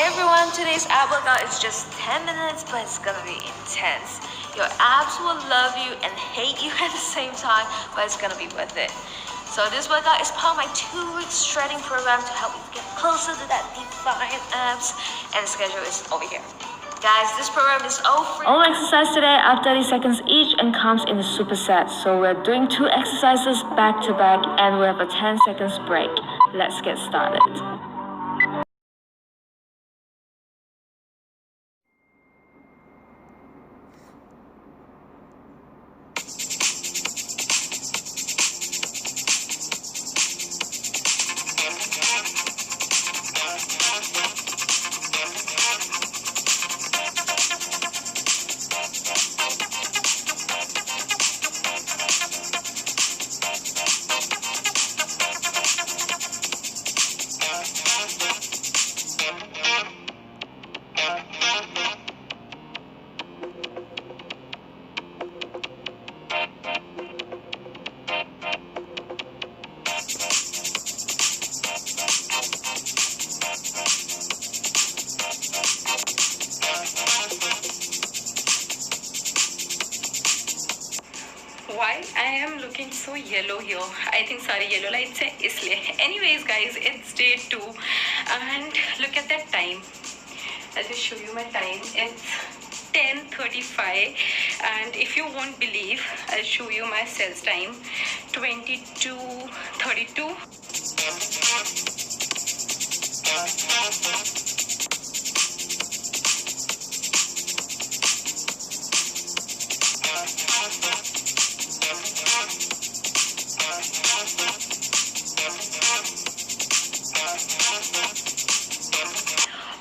everyone, today's ab workout is just 10 minutes, but it's gonna be intense. Your abs will love you and hate you at the same time, but it's gonna be worth it. So this workout is part of my 2-week shredding program to help you get closer to that defined abs, and the schedule is over here. Guys, this program is all free. All exercise today are 30 seconds each and comes in a superset. So we're doing 2 exercises back to back and we have a 10 seconds break. Let's get started. Why I am looking so yellow here? I think sorry yellow lights है इसलिए. Anyways guys, it's day 2 and look at that time. I'll just show you my time. It's 10:35 and if you won't believe, I'll show you my cells time. 22:32.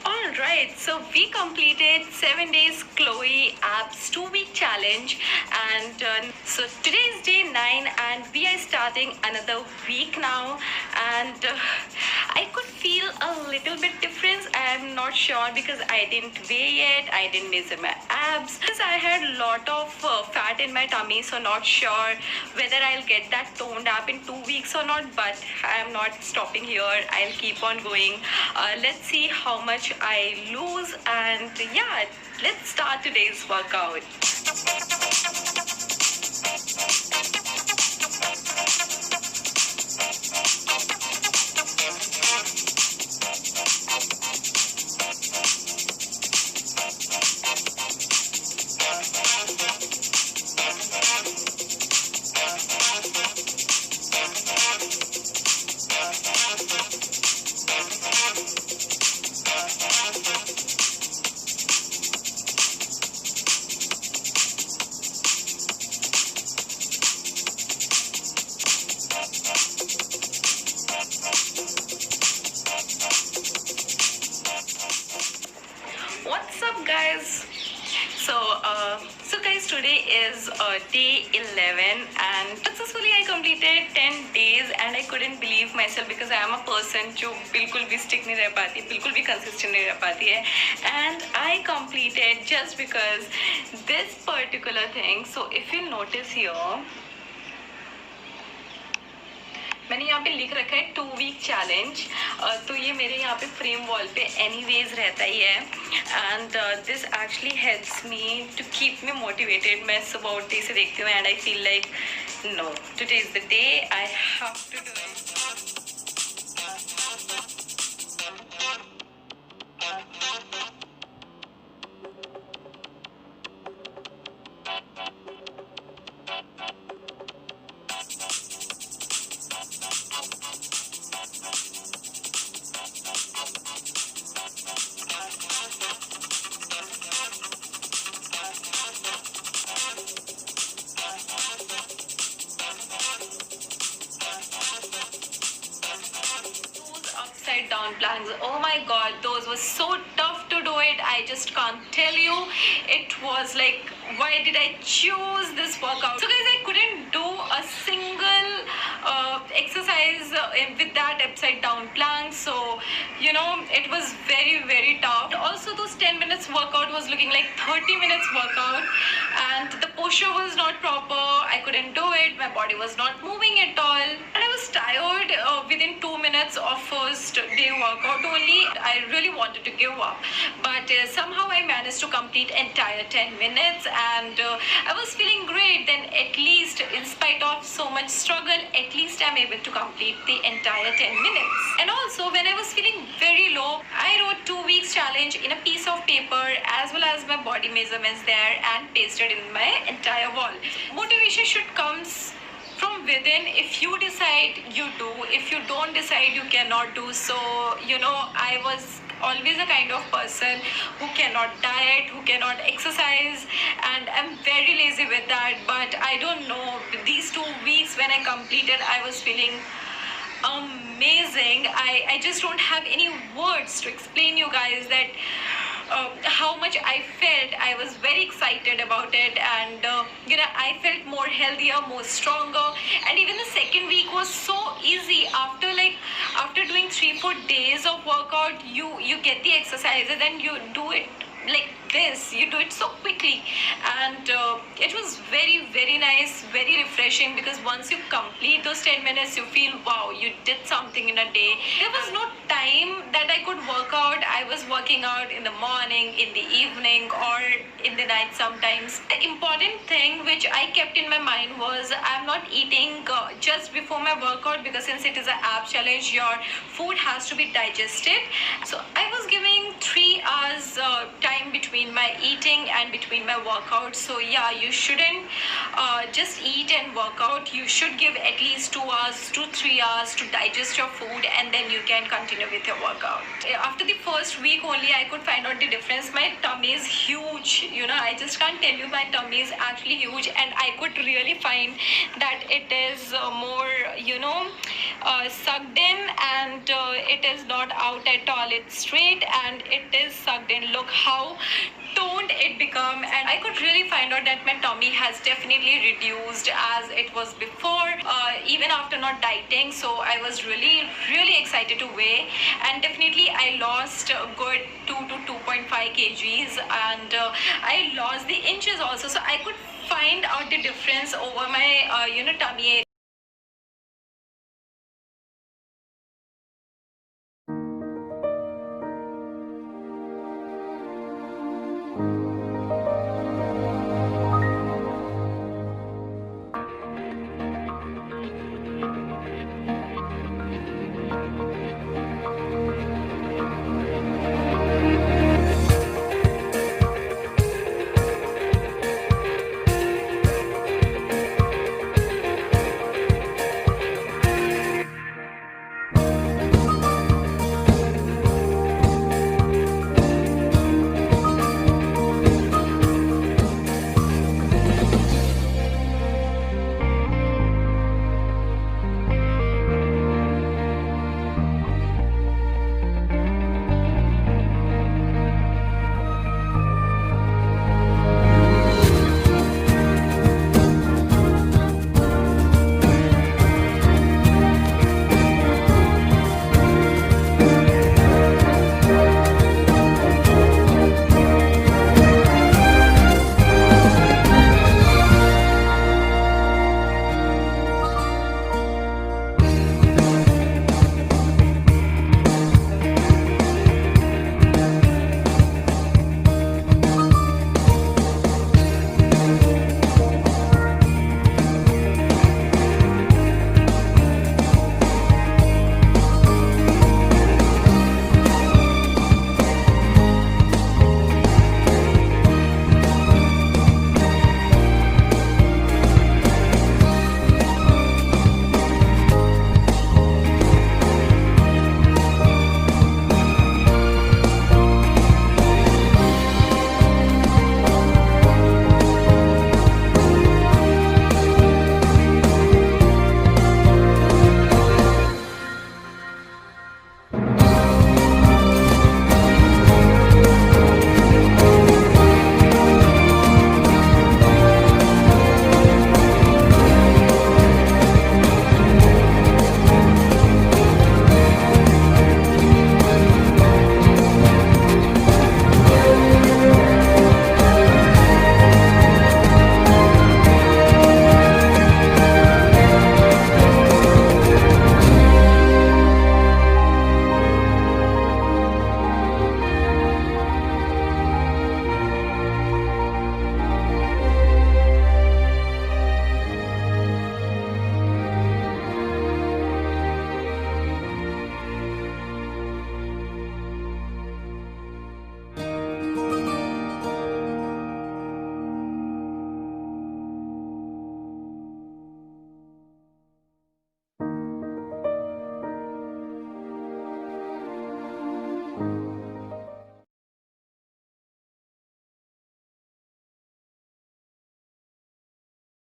Alright, so we completed 7 days Chloe Abs 2-week challenge, and so today is day 9 and we are starting another week now, and I could feel a little bit difference. I am not sure because I didn't weigh yet, I didn't measure my abs because I had a lot of fat in my tummy, so not sure whether I'll get that toned up in 2 weeks or not, but I am not stopping here. I'll keep on going. Let's see how much I lose, and yeah, let's start today's workout. What's up guys? So guys, today is day 11 and successfully I completed 10 days and I couldn't believe myself because I am a person जो बिल्कुल भी stick नहीं रह पाती, बिल्कुल भी consistent नहीं रह पाती है, and I completed just because this particular thing. So if you notice here, मैंने यहाँ पे लिख रखा है 2-week चैलेंज, तो ये मेरे यहाँ पे फ्रेम वॉल पे एनीवेज रहता ही है, and this actually helps me to keep me motivated. मैं सुबह उठते से देखती हूँ and I feel like no, today is the day, I have to do it. Upside down planks, oh my god, those were so tough to do it. I just can't tell you. It was like, why did I choose this workout? So guys, I couldn't do a single exercise with that upside down plank, so you know, it was very tough. Also those 10 minutes workout was looking like 30 minutes workout, and the posture was not proper. I couldn't do it, my body was not moving at all, and I was tired within 2 minutes. minutes of first day workout only, I really wanted to give up. But somehow I managed to complete entire 10 minutes, and I was feeling great. Then at least, in spite of so much struggle, at least I'm able to complete the entire 10 minutes. And also, when I was feeling very low, I wrote 2 weeks challenge in a piece of paper as well as my body measurements there and pasted in my entire wall. Motivation should come from within. If you decide, you do. If you don't decide, you cannot do. So I was always a kind of person who cannot diet, who cannot exercise, and I'm very lazy with that. But I don't know, these 2 weeks when I completed, I was feeling amazing. I just don't have any words to explain you guys that how much I felt. I was very excited about it, and I felt more healthier, more stronger. And even the second week was so easy. After doing 3-4 days of workout, you get the exercises and you do it like this. You do it so quickly, and it was very, very nice, very refreshing, because once you complete those 10 minutes, you feel, wow, you did something in a day. There was no time that I could work out. I was working out in the morning, in the evening, or in the night sometimes. The important thing which I kept in my mind was, I'm not eating just before my workout, because since it is an ab challenge, your food has to be digested. So I was giving 3 hours time between my eating and between my workout. So yeah, you shouldn't just eat and work out. You should give at least 2 hours to 3 hours to digest your food, and then you can continue with your workout. After the first week only, I could find out the difference. My tummy is huge. I just can't tell you, my tummy is actually huge, and I could really find that it is more sucked in, and it is not out at all. It's straight and it is sucked in. Look how toned it become, and I could really find out that my tummy has definitely reduced as it was before, even after not dieting. So I was really, really excited to weigh, and definitely I lost a good 2 to 2.5 kgs, and I lost the inches also. So I could find out the difference over my tummy area.